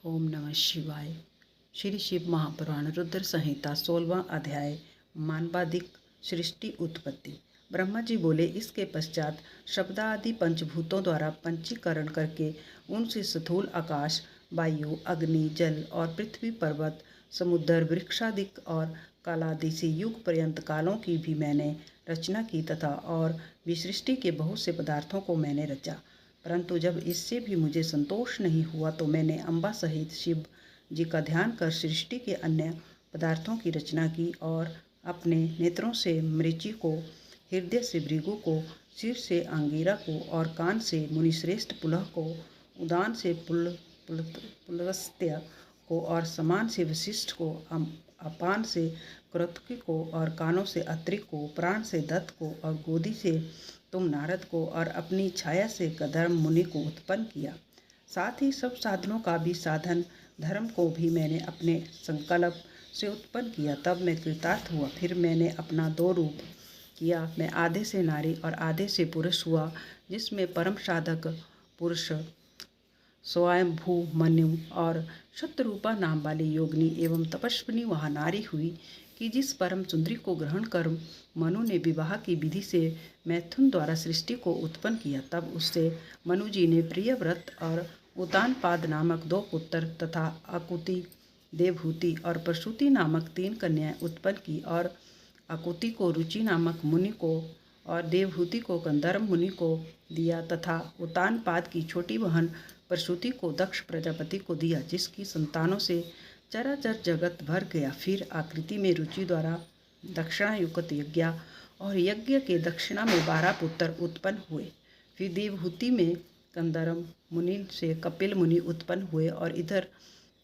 ओम नमः शिवाय। श्री शिव महापुराण रुद्र संहिता 16वां अध्याय मानवादिक सृष्टि उत्पत्ति। ब्रह्मा जी बोले, इसके पश्चात शब्दादि पंचभूतों द्वारा पंचीकरण करके उनसे स्थूल आकाश, वायु, अग्नि, जल और पृथ्वी, पर्वत, समुद्र, वृक्षादिक और कालादि से युग पर्यंत कालों की भी मैंने रचना की तथा और भी सृष्टि के बहुत से पदार्थों को मैंने रचा। परंतु जब इससे भी मुझे संतोष नहीं हुआ तो मैंने अम्बा सहित शिव जी का ध्यान कर सृष्टि के अन्य पदार्थों की रचना की और अपने नेत्रों से मरीचि को, हृदय से भृगु को, सिर से अंगिरा को और कान से मुनिश्रेष्ठ पुलह को, उदान से पुलस्त्य को और समान से वशिष्ठ को, अपान से कृतकी को और कानों से अत्रि को, प्राण से दत्त को और गोदी से तुम नारद को और अपनी छाया से कदर्म मुनि को उत्पन्न किया। साथ ही सब साधनों का भी साधन धर्म को भी मैंने अपने संकल्प से उत्पन्न किया। तब मैं कृतार्थ हुआ। फिर मैंने अपना 2 रूप किया। मैं आधे से नारी और आधे से पुरुष हुआ, जिसमें परम साधक पुरुष स्वयंभू मनु और शतरूपा नाम वाली योगिनी एवं तपस्विनी वहाँ नारी हुई कि जिस परम सुंदरी को ग्रहण कर मनु ने विवाह की विधि से मैथुन द्वारा सृष्टि को उत्पन्न किया। तब उससे मनु जी ने प्रियव्रत और उतानपाद नामक 2 पुत्र तथा आकुति, देवहूति और प्रसूति नामक 3 कन्याएं उत्पन्न की और आकुति को रुचि नामक मुनि को और देवहूति को कंदर्म मुनि को दिया तथा उतानपाद की छोटी बहन प्रसूति को दक्ष प्रजापति को दिया, जिसकी संतानों से चराचर जगत भर गया। फिर आकृति में रुचि द्वारा दक्षिणा युक्त यज्ञ और यज्ञ के दक्षिणा में 12 पुत्र उत्पन्न हुए। फिर देवहूति में कंदर्म मुनि से कपिल मुनि उत्पन्न हुए और इधर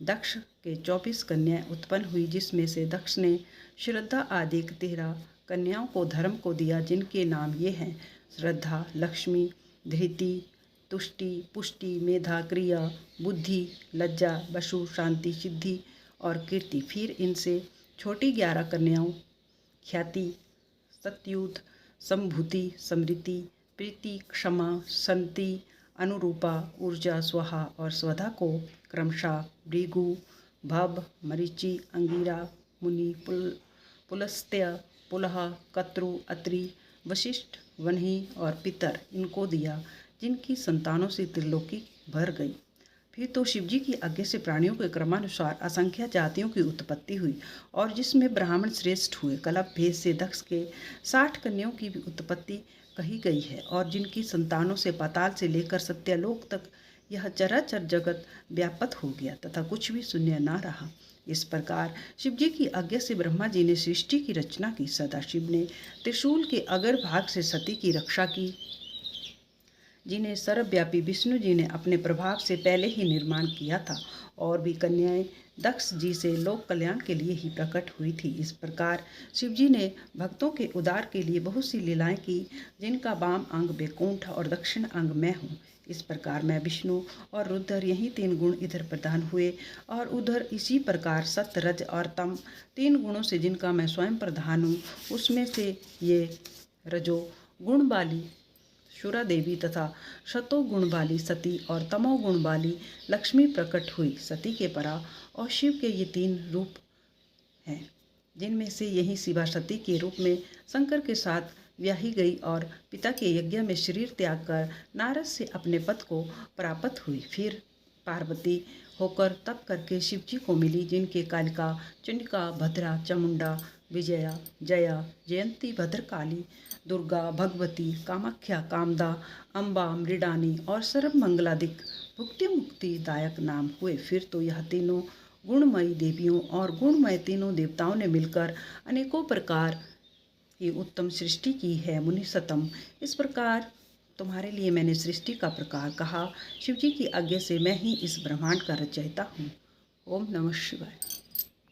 दक्ष के 24 कन्याएं उत्पन्न हुई, जिसमें से दक्ष ने श्रद्धा आदि 13 कन्याओं को धर्म को दिया, जिनके नाम ये हैं: श्रद्धा, लक्ष्मी, धृति, तुष्टि, पुष्टि, मेधा, क्रिया, बुद्धि, लज्जा, वसु, शांति, सिद्धि और कीर्ति। फिर इनसे छोटी 11 कन्याओं ख्याति, सत्युत, संभूति, समृति, प्रीति, क्षमा, संति, अनुरूपा, ऊर्जा, स्वाहा और स्वधा को क्रमशः भृगु, भव, मरीचि, अंगिरा, मुनि, पुलस्त्य, पुलह, कत्रु, अत्रि, वशिष्ठ, वन्ही और पितर इनको दिया, जिनकी संतानों से त्रिलोकी भर गई। फिर तो शिवजी की आज्ञा से प्राणियों के क्रमानुसार असंख्य जातियों की उत्पत्ति हुई और जिसमें ब्राह्मण श्रेष्ठ हुए। कलप भेद से दक्ष के 60 कन्याओं की भी उत्पत्ति कही गई है और जिनकी संतानों से पाताल से लेकर सत्यलोक तक यह चराचर जगत व्यापत हो गया तथा कुछ भी शून्य न रहा। इस प्रकार शिवजी की आज्ञा से ब्रह्मा जी ने सृष्टि की रचना की। सदाशिव ने त्रिशूल के अगर भाग से सती की रक्षा की, जिन्हें सर्वव्यापी विष्णु जी ने अपने प्रभाव से पहले ही निर्माण किया था, और भी कन्याएं दक्ष जी से लोक कल्याण के लिए ही प्रकट हुई थी। इस प्रकार शिवजी ने भक्तों के उद्धार के लिए बहुत सी लीलाएं की, जिनका वाम अंग वैकुंठ और दक्षिण अंग मैं हूँ। इस प्रकार मैं विष्णु और रुद्र, यही 3 गुण इधर प्रदान हुए और उधर इसी प्रकार सत्य, रज और तम 3 गुणों से जिनका मैं स्वयं प्रधान हूँ, उसमें से ये रजो गुण वाली शुरा देवी तथा शतो गुण वाली सती और तमो गुण वाली लक्ष्मी प्रकट हुई। सती के परा और शिव के ये 3 रूप हैं, जिनमें से यही शिवा सती के रूप में शंकर के साथ ब्याही गई और पिता के यज्ञ में शरीर त्याग कर नारद से अपने पद को प्राप्त हुई। फिर पार्वती होकर तप करके शिव जी को मिली, जिनके कालिका, चंडिका, भद्रा, चामुंडा, विजया, जया, जयंती, भद्रकाली, दुर्गा, भगवती, कामाख्या, कामदा, अम्बा, मृडानी और सर्व मंगलादिक भुक्ति मुक्ति दायक नाम हुए। फिर तो यह तीनों गुणमयी देवियों और गुणमय तीनों देवताओं ने मिलकर अनेकों प्रकार की उत्तम सृष्टि की है। मुनि सतम, इस प्रकार तुम्हारे लिए मैंने सृष्टि का प्रकार कहा। शिवजी की आज्ञा से मैं ही इस ब्रह्मांड का रचयिता हूँ। ओम नमः शिवाय।